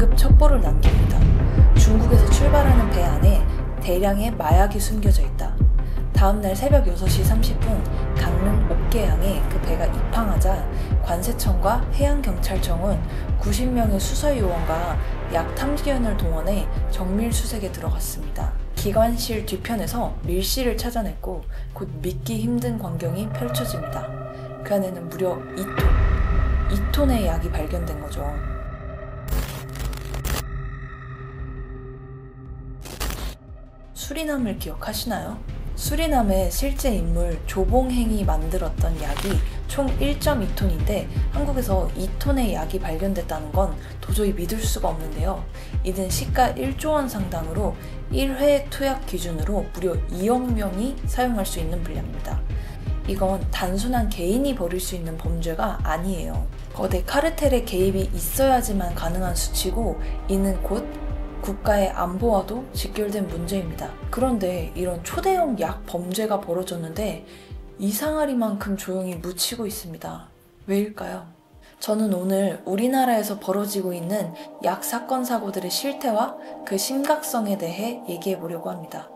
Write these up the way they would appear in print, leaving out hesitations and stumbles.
긴급 첩보를 남깁니다. 중국에서 출발하는 배 안에 대량의 마약이 숨겨져 있다. 다음날 새벽 6시 30분 강릉 옥계항에 그 배가 입항하자 관세청과 해양경찰청은 90명의 수사요원과 약 탐지견을 동원해 정밀 수색에 들어갔습니다. 기관실 뒤편에서 밀씨를 찾아냈고 곧 믿기 힘든 광경이 펼쳐집니다. 그 안에는 무려 2톤의 약이 발견된 거죠. 수리남을 기억하시나요? 수리남의 실제 인물 조봉행이 만들었던 약이 총 1.2톤인데 한국에서 2톤의 약이 발견됐다는 건 도저히 믿을 수가 없는데요. 이는 시가 1조 원 상당으로 1회 투약 기준으로 무려 2억 명이 사용할 수 있는 분량입니다. 이건 단순한 개인이 벌일 수 있는 범죄가 아니에요. 거대 카르텔의 개입이 있어야지만 가능한 수치고 이는 곧 국가의 안보와도 직결된 문제입니다. 그런데 이런 초대형 약 범죄가 벌어졌는데 이상하리만큼 조용히 묻히고 있습니다. 왜일까요? 저는 오늘 우리나라에서 벌어지고 있는 약 사건 사고들의 실태와 그 심각성에 대해 얘기해 보려고 합니다.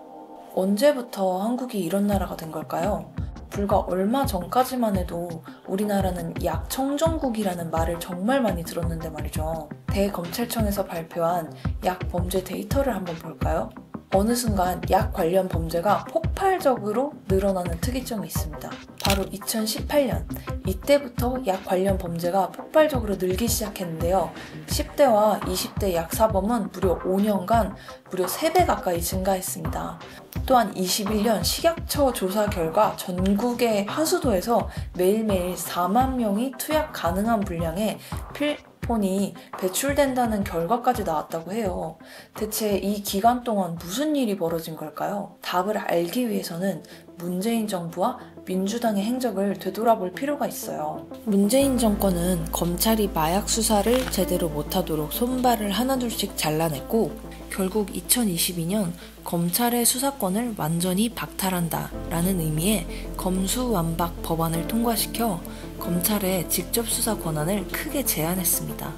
언제부터 한국이 이런 나라가 된 걸까요? 불과 얼마 전까지만 해도 우리나라는 약청정국이라는 말을 정말 많이 들었는데 말이죠. 대검찰청에서 발표한 약 범죄 데이터를 한번 볼까요? 어느 순간 약 관련 범죄가 폭발적으로 늘어나는 특이점이 있습니다. 바로 2018년, 이때부터 약 관련 범죄가 폭발적으로 늘기 시작했는데요. 10대와 20대 약 사범은 무려 5년간 무려 3배 가까이 증가했습니다. 또한 21년 식약처 조사 결과 전국의 하수도에서 매일매일 4만 명이 투약 가능한 분량의 필폰이 배출된다는 결과까지 나왔다고 해요. 대체 이 기간 동안 무슨 일이 벌어진 걸까요? 답을 알기 위해서는 문재인 정부와 민주당의 행적을 되돌아볼 필요가 있어요. 문재인 정권은 검찰이 마약 수사를 제대로 못하도록 손발을 하나둘씩 잘라냈고 결국 2022년 검찰의 수사권을 완전히 박탈한다 라는 의미의 검수완박 법안을 통과시켜 검찰의 직접 수사 권한을 크게 제한했습니다.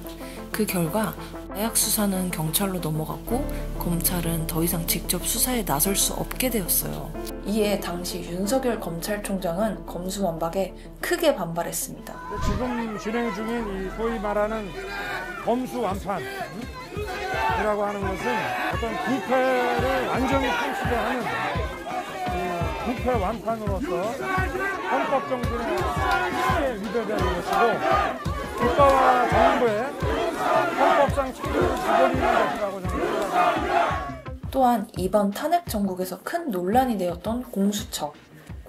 그 결과 마약 수사는 경찰로 넘어갔고 검찰은 더 이상 직접 수사에 나설 수 없게 되었어요. 이에 당시 윤석열 검찰총장은 검수완박에 크게 반발했습니다. 지금 진행 중인 이 소위 말하는 검수완판 이라고 하는 것은 어떤 부패를 완전히 통치게 하는 부패 완판으로서 헌법 정신에 크게 위배되는 것이고 국가와 정부의 헌법상 책임을 저버리는 것이라고 저는 생각합니다. 또한 이번 탄핵 정국에서 큰 논란이 되었던 공수처.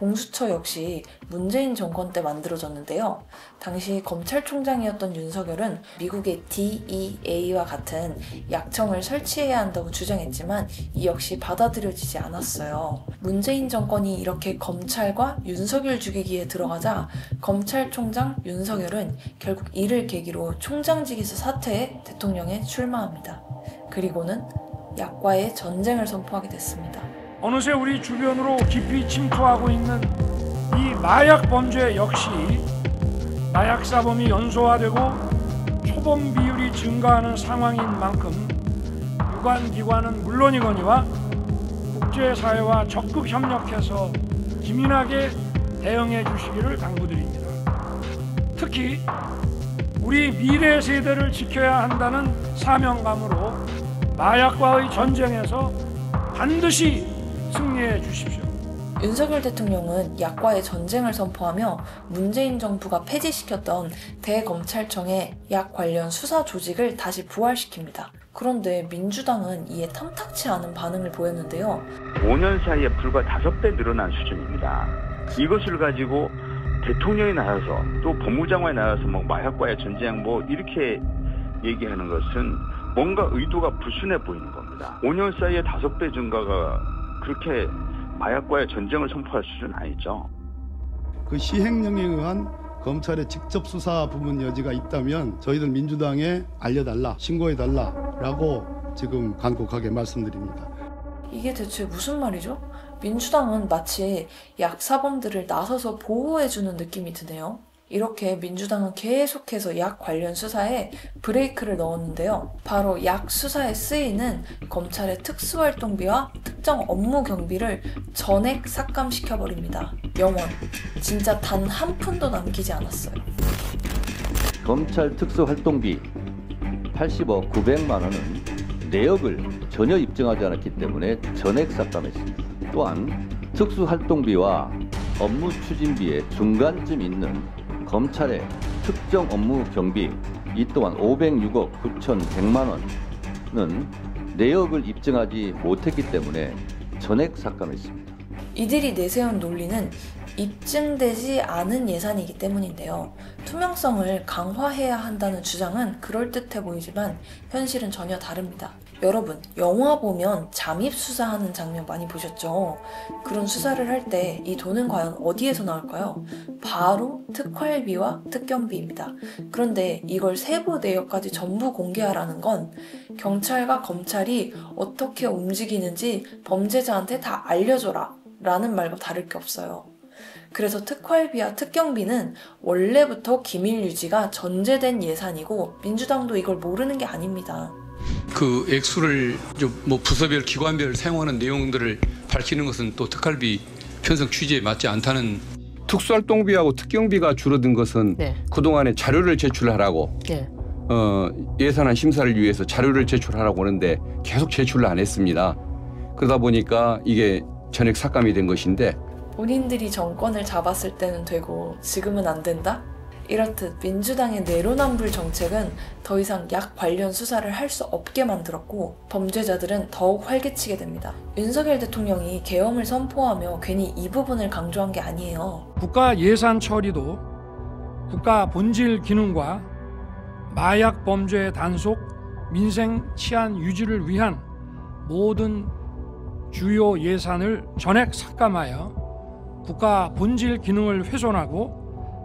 공수처 역시 문재인 정권 때 만들어졌는데요. 당시 검찰총장이었던 윤석열은 미국의 DEA와 같은 약청을 설치해야 한다고 주장했지만 이 역시 받아들여지지 않았어요. 문재인 정권이 이렇게 검찰과 윤석열 죽이기에 들어가자 검찰총장 윤석열은 결국 이를 계기로 총장직에서 사퇴해 대통령에 출마합니다. 그리고는 약과의 전쟁을 선포하게 됐습니다. 어느새 우리 주변으로 깊이 침투하고 있는 이 마약 범죄 역시 마약 사범이 연소화되고 초범 비율이 증가하는 상황인 만큼 유관 기관은 물론이거니와 국제사회와 적극 협력해서 기민하게 대응해 주시기를 당부드립니다. 특히 우리 미래 세대를 지켜야 한다는 사명감으로 마약과의 전쟁에서 반드시 승리해 주십시오. 윤석열 대통령은 약과의 전쟁을 선포하며 문재인 정부가 폐지시켰던 대검찰청의 약 관련 수사 조직을 다시 부활시킵니다. 그런데 민주당은 이에 탐탁치 않은 반응을 보였는데요. 5년 사이에 불과 5배 늘어난 수준입니다. 이것을 가지고 대통령이 나와서 또 법무장관이 나와서 마약과의 전쟁 이렇게 얘기하는 것은 뭔가 의도가 불순해 보이는 겁니다. 5년 사이에 5배 증가가 그렇게 마약과의 전쟁을 선포할 수준은 아니죠. 그 시행령에 의한 검찰의 직접 수사 부분 여지가 있다면 저희들 민주당에 알려달라, 신고해달라라고 지금 간곡하게 말씀드립니다. 이게 대체 무슨 말이죠? 민주당은 마치 약사범들을 나서서 보호해주는 느낌이 드네요. 이렇게 민주당은 계속해서 약 관련 수사에 브레이크를 넣었는데요. 바로 약 수사에 쓰이는 검찰의 특수활동비와 특정 업무 경비를 전액 삭감시켜버립니다. 영원. 진짜 단 한 푼도 남기지 않았어요. 검찰 특수활동비 80억 900만 원은 내역을 전혀 입증하지 않았기 때문에 전액 삭감했습니다. 또한 특수활동비와 업무 추진비의 중간쯤 있는 검찰의 특정 업무 경비 이 또한 506억 9,100만 원은 내역을 입증하지 못했기 때문에 전액 삭감했습니다. 이들이 내세운 논리는 입증되지 않은 예산이기 때문인데요. 투명성을 강화해야 한다는 주장은 그럴듯해 보이지만 현실은 전혀 다릅니다. 여러분, 영화 보면 잠입 수사하는 장면 많이 보셨죠? 그런 수사를 할 때 이 돈은 과연 어디에서 나올까요? 바로 특활비와 특경비입니다. 그런데 이걸 세부 내역까지 전부 공개하라는 건 경찰과 검찰이 어떻게 움직이는지 범죄자한테 다 알려줘라 라는 말과 다를 게 없어요. 그래서 특활비와 특경비는 원래부터 기밀 유지가 전제된 예산이고 민주당도 이걸 모르는 게 아닙니다. 그 액수를 뭐 부서별 기관별 사용하는 내용들을 밝히는 것은 또 특활비 편성 취지에 맞지 않다는. 특수활동비하고 특경비가 줄어든 것은 그동안에 자료를 제출하라고 예산안 심사를 위해서 자료를 제출하라고 하는데 계속 제출을 안 했습니다. 그러다 보니까 이게 전액 삭감이 된 것인데 본인들이 정권을 잡았을 때는 되고 지금은 안 된다? 이렇듯 민주당의 내로남불 정책은 더 이상 약 관련 수사를 할 수 없게 만들었고 범죄자들은 더욱 활개치게 됩니다. 윤석열 대통령이 계엄을 선포하며 괜히 이 부분을 강조한 게 아니에요. 국가 예산 처리도 국가 본질 기능과 마약 범죄 단속, 민생 치안 유지를 위한 모든 주요 예산을 전액 삭감하여 국가 본질 기능을 훼손하고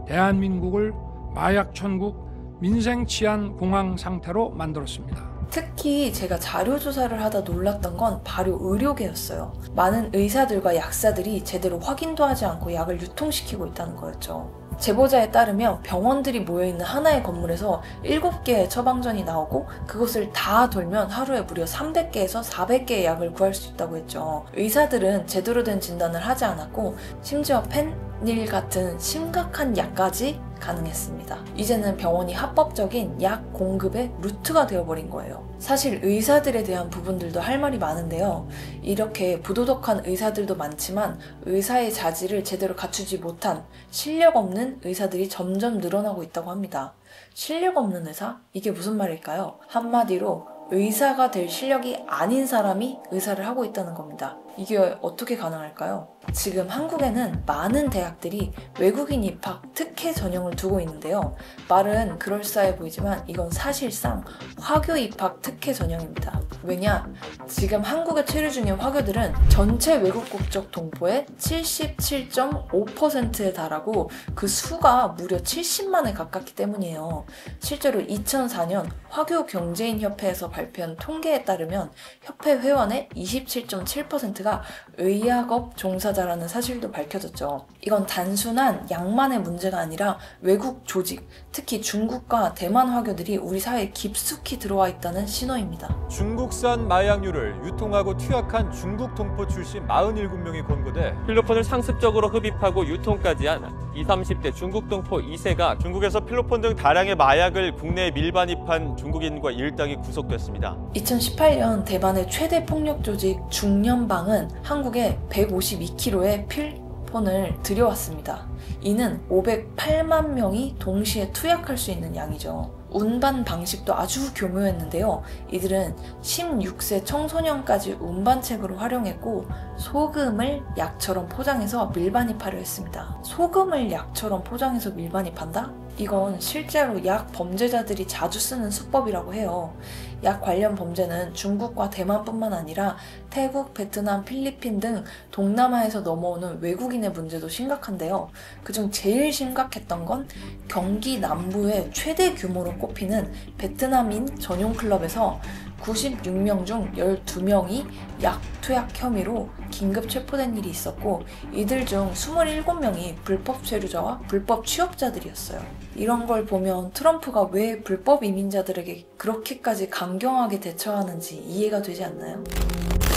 대한민국을 마약 천국, 민생 치안 공황 상태로 만들었습니다. 특히 제가 자료조사를 하다 놀랐던 건 바로 의료계였어요. 많은 의사들과 약사들이 제대로 확인도 하지 않고 약을 유통시키고 있다는 거였죠. 제보자에 따르면 병원들이 모여있는 하나의 건물에서 7개의 처방전이 나오고 그것을 다 돌면 하루에 무려 300개에서 400개의 약을 구할 수 있다고 했죠. 의사들은 제대로 된 진단을 하지 않았고 심지어 펜닐 같은 심각한 약까지 가능했습니다. 이제는 병원이 합법적인 약 공급의 루트가 되어버린 거예요. 사실 의사들에 대한 부분들도 할 말이 많은데요. 이렇게 부도덕한 의사들도 많지만 의사의 자질을 제대로 갖추지 못한 실력 없는 의사들이 점점 늘어나고 있다고 합니다. 실력 없는 의사? 이게 무슨 말일까요? 한마디로 의사가 될 실력이 아닌 사람이 의사를 하고 있다는 겁니다. 이게 어떻게 가능할까요? 지금 한국에는 많은 대학들이 외국인 입학 특혜 전형을 두고 있는데요. 말은 그럴싸해 보이지만 이건 사실상 화교 입학 특혜 전형입니다. 왜냐? 지금 한국에 체류 중인 화교들은 전체 외국 국적 동포의 77.5%에 달하고 그 수가 무려 70만에 가깝기 때문이에요. 실제로 2004년 화교 경제인 협회에서 발표한 통계에 따르면 협회 회원의 27.7%가 의학업 종사자라는 사실도 밝혀졌죠. 이건 단순한 약만의 문제가 아니라 외국 조직, 특히 중국과 대만 화교들이 우리 사회에 깊숙이 들어와 있다는 신호입니다. 중국산 마약류를 유통하고 투약한 중국 동포 출신 47명이 검거돼 필로폰을 상습적으로 흡입하고 유통까지 한 20, 30대 중국 동포 2세가 중국에서 필로폰 등 다량의 마약을 국내에 밀반입한 중국인과 일당이 구속됐습니다. 2018년 대만의 최대 폭력 조직 중련방은 한국에 152kg의 필폰을 들여왔습니다. 이는 508만 명이 동시에 투약할 수 있는 양이죠. 운반 방식도 아주 교묘했는데요. 이들은 16세 청소년까지 운반책으로 활용했고 소금을 약처럼 포장해서 밀반입하려 했습니다. 소금을 약처럼 포장해서 밀반입한다? 이건 실제로 약 범죄자들이 자주 쓰는 수법이라고 해요. 약 관련 범죄는 중국과 대만뿐만 아니라 태국, 베트남, 필리핀 등 동남아에서 넘어오는 외국인의 문제도 심각한데요. 그중 제일 심각했던 건 경기 남부의 최대 규모로 꼽히는 베트남인 전용 클럽에서 96명 중 12명이 약 투약 혐의로 긴급 체포된 일이 있었고, 이들 중 27명이 불법 체류자와 불법 취업자들이었어요. 이런 걸 보면 트럼프가 왜 불법 이민자들에게 그렇게까지 강경하게 대처하는지 이해가 되지 않나요?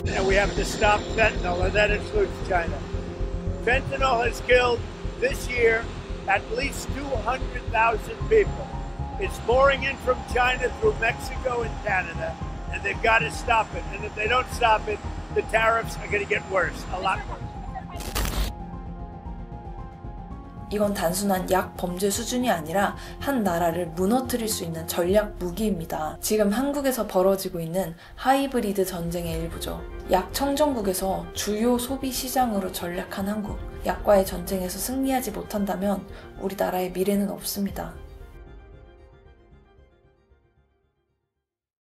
And we have to stop fentanyl, and that includes China. Fentanyl has killed this year at least 200,000 people. It's pouring in from China through Mexico and Canada, and they've got to stop it. And if they don't stop it, the tariffs are going to get worse, a lot worse. 이건 단순한 약 범죄 수준이 아니라 한 나라를 무너뜨릴 수 있는 전략 무기입니다. 지금 한국에서 벌어지고 있는 하이브리드 전쟁의 일부죠. 약 청정국에서 주요 소비 시장으로 전락한 한국. 약과의 전쟁에서 승리하지 못한다면 우리나라의 미래는 없습니다.